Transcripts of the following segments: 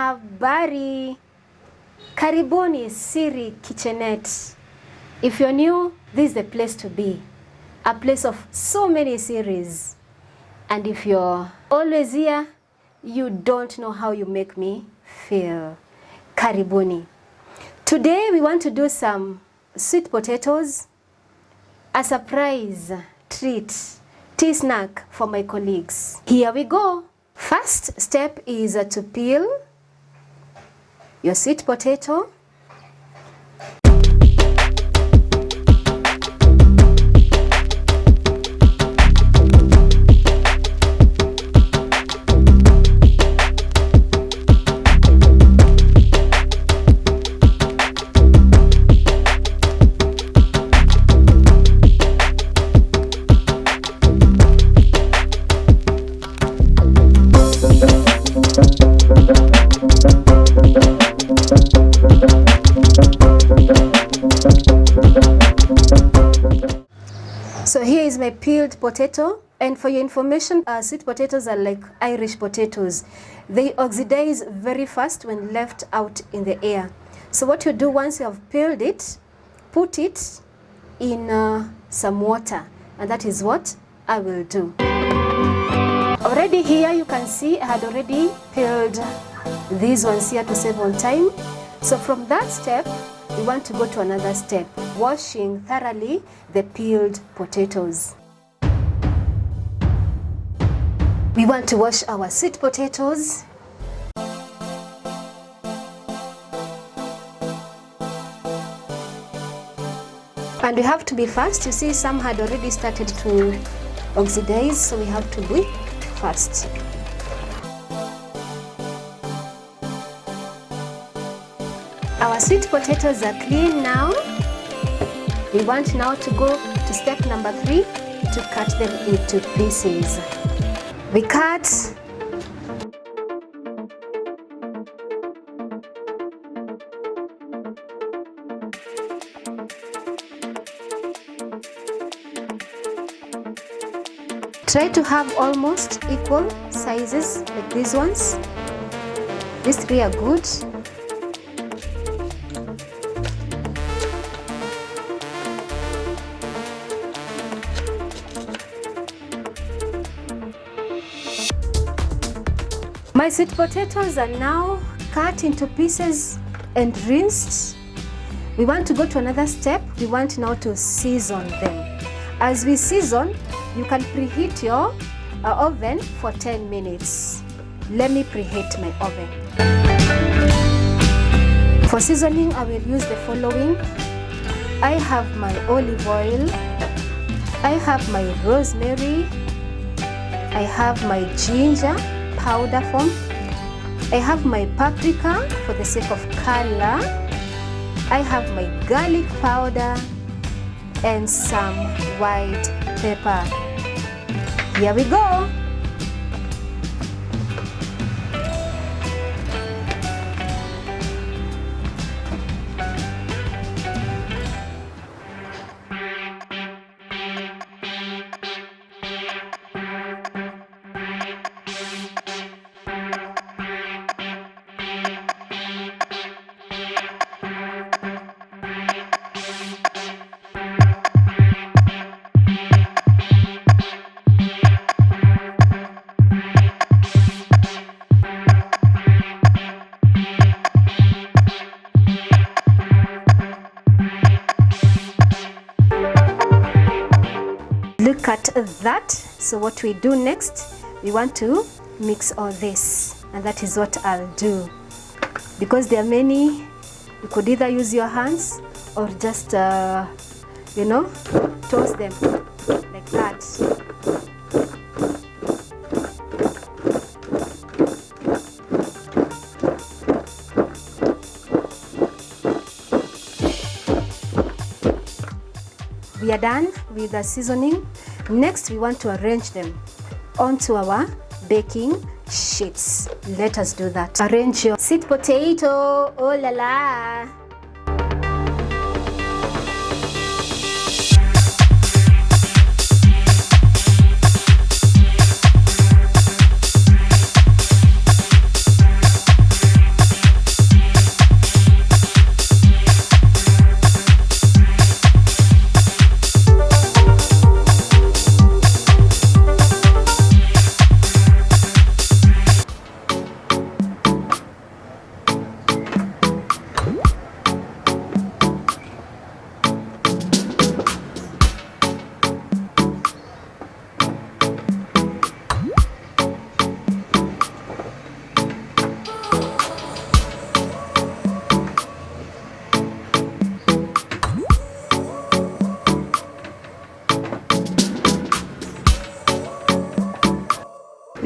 Habari. Karibuni Siri Kitchenette. If you're new, this is the place to be. A place of so many series. And if you're always here, you don't know how you make me feel. Karibuni. Today we want to do some sweet potatoes, a surprise treat, tea snack for my colleagues. Here we go. First step is to peel your sweet potato. So here is my peeled potato, and for your information, sweet potatoes are like Irish potatoes. They oxidize very fast when left out in the air. So what you do once you have peeled it, put it in some water, and that is what I will do. Already here you can see I had already peeled these ones here to save on time. So from that step, we want to go to another step, washing thoroughly the peeled potatoes. We want to wash our sweet potatoes. And we have to be fast. You see, some had already started to oxidize, so we have to be fast. Our sweet potatoes are clean now. We want now to go to step number 3, to cut them into pieces. We cut. Try to have almost equal sizes like these ones. These 3 are good. My sweet potatoes are now cut into pieces and rinsed. We want to go to another step. We want now to season them. As we season, you can preheat your oven for 10 minutes. Let me preheat my oven. For seasoning, I will use the following. I have my olive oil. I have my rosemary. I have my ginger powder form. I have my paprika for the sake of color. I have my garlic powder and some white pepper. Here we go. Look at that. So what we do next, we want to mix all this, and that is what I'll do. Because there are many, you could either use your hands or just toast them like that. We are done with the seasoning. Next, we want to arrange them onto our baking sheets. Let us do that. Arrange your sweet potato. Oh la la!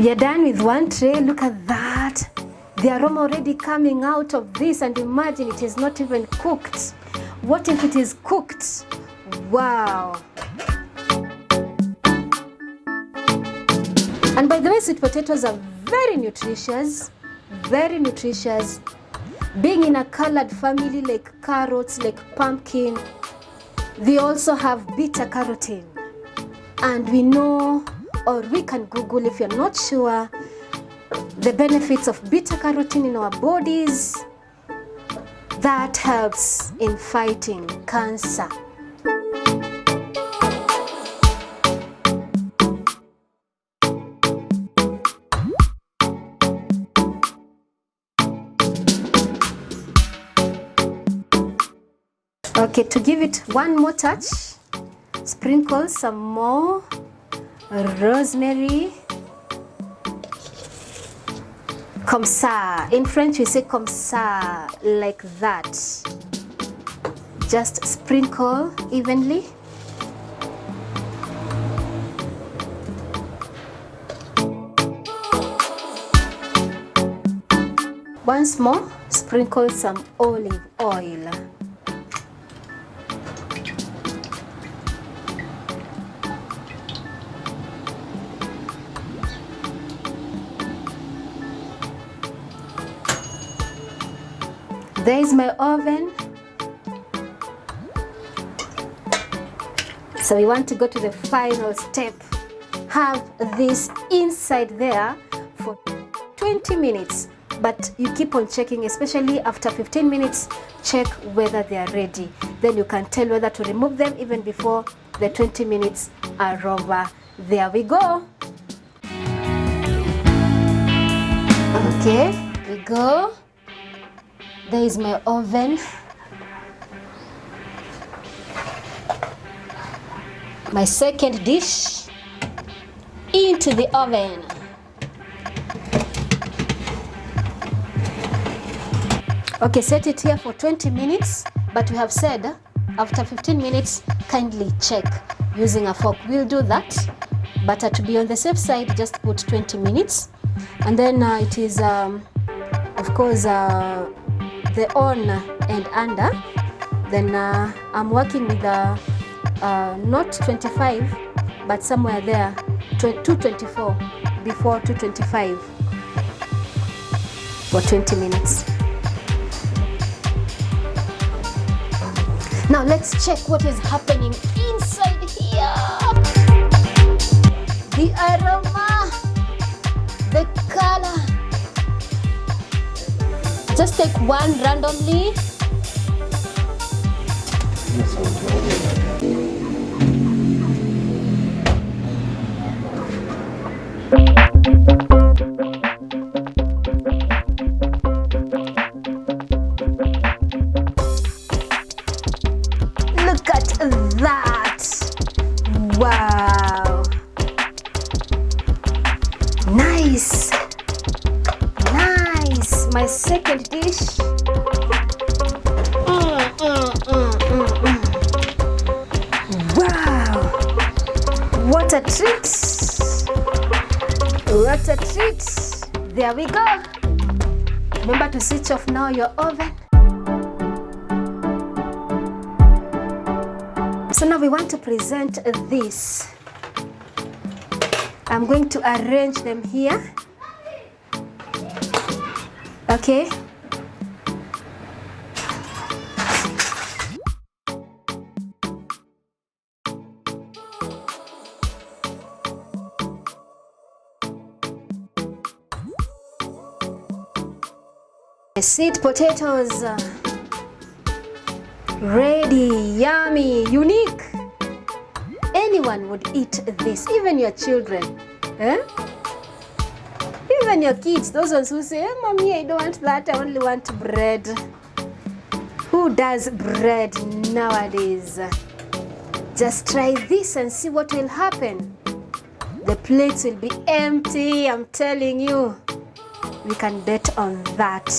We are done with one tray. Look at that. The aroma already coming out of this, and imagine it is not even cooked. What if it is cooked? Wow. And by the way, sweet potatoes are very nutritious, very nutritious. Being in a colored family like carrots, like pumpkin, they also have beta carotene. And we know, or we can Google if you're not sure, the benefits of beta carotene in our bodies. That helps in fighting cancer. Okay, to give it one more touch, sprinkle some more rosemary. Comme ça. In French we say comme ça, like that. Just sprinkle evenly. Once more, sprinkle some olive oil. There is my oven. So we want to go to the final step. Have this inside there for 20 minutes. But you keep on checking, especially after 15 minutes, check whether they are ready. Then you can tell whether to remove them even before the 20 minutes are over. There we go. Okay, we go. There is my oven. My second dish into the oven. Okay, set it here for 20 minutes, but we have said after 15 minutes, kindly check using a fork. We'll do that, but to be on the safe side, just put 20 minutes. And then it is, of course, the on and under. Then I'm working with not 25, but somewhere there, 224, before 225 for 20 minutes. Now let's check what is happening inside here. The aroma, the color. Just take one randomly. Look at that. Wow. Nice. Nice. My second dish. Wow. What a treat. What a treat. There we go. Remember to switch off now your oven. So now we want to present this. I'm going to arrange them here. Okay. Sweet potatoes. Ready, yummy, unique. Anyone would eat this, even your children. Eh? Even your kids, those ones who say, Mommy, I don't want that, I only want bread. Who does bread nowadays? Just try this and see what will happen. The plates will be empty, I'm telling you. We can bet on that.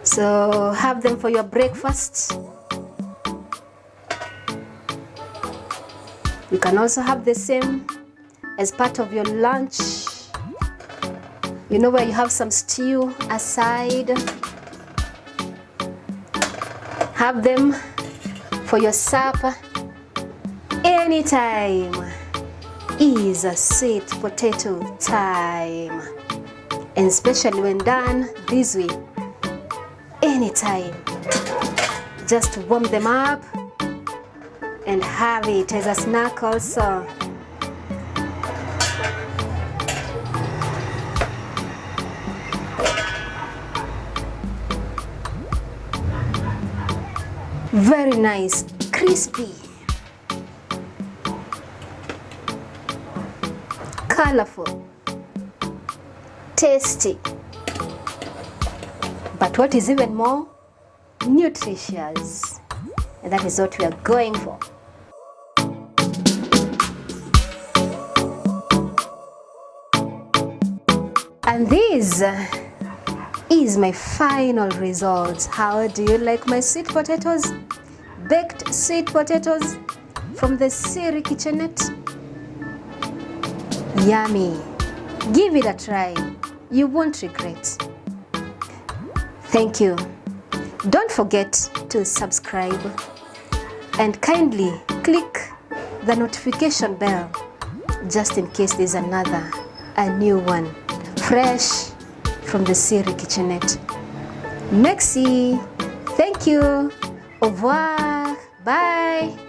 So have them for your breakfast. You can also have the same as part of your lunch. You know, where you have some stew aside. Have them for your supper. Anytime is a sweet potato time. And especially when done this way. Anytime. Just warm them up and have it as a snack also. Very nice, crispy, colorful, tasty, but what is even more, nutritious. And that is what we are going for. And this is my final results. How do you like my sweet potatoes? Baked sweet potatoes from the Siri Kitchenette. Yummy. Give it a try. You won't regret. Thank you. Don't forget to subscribe and kindly click the notification bell just in case there's a new one fresh from the Siri Kitchenette. Merci. Thank you. Au revoir. Bye.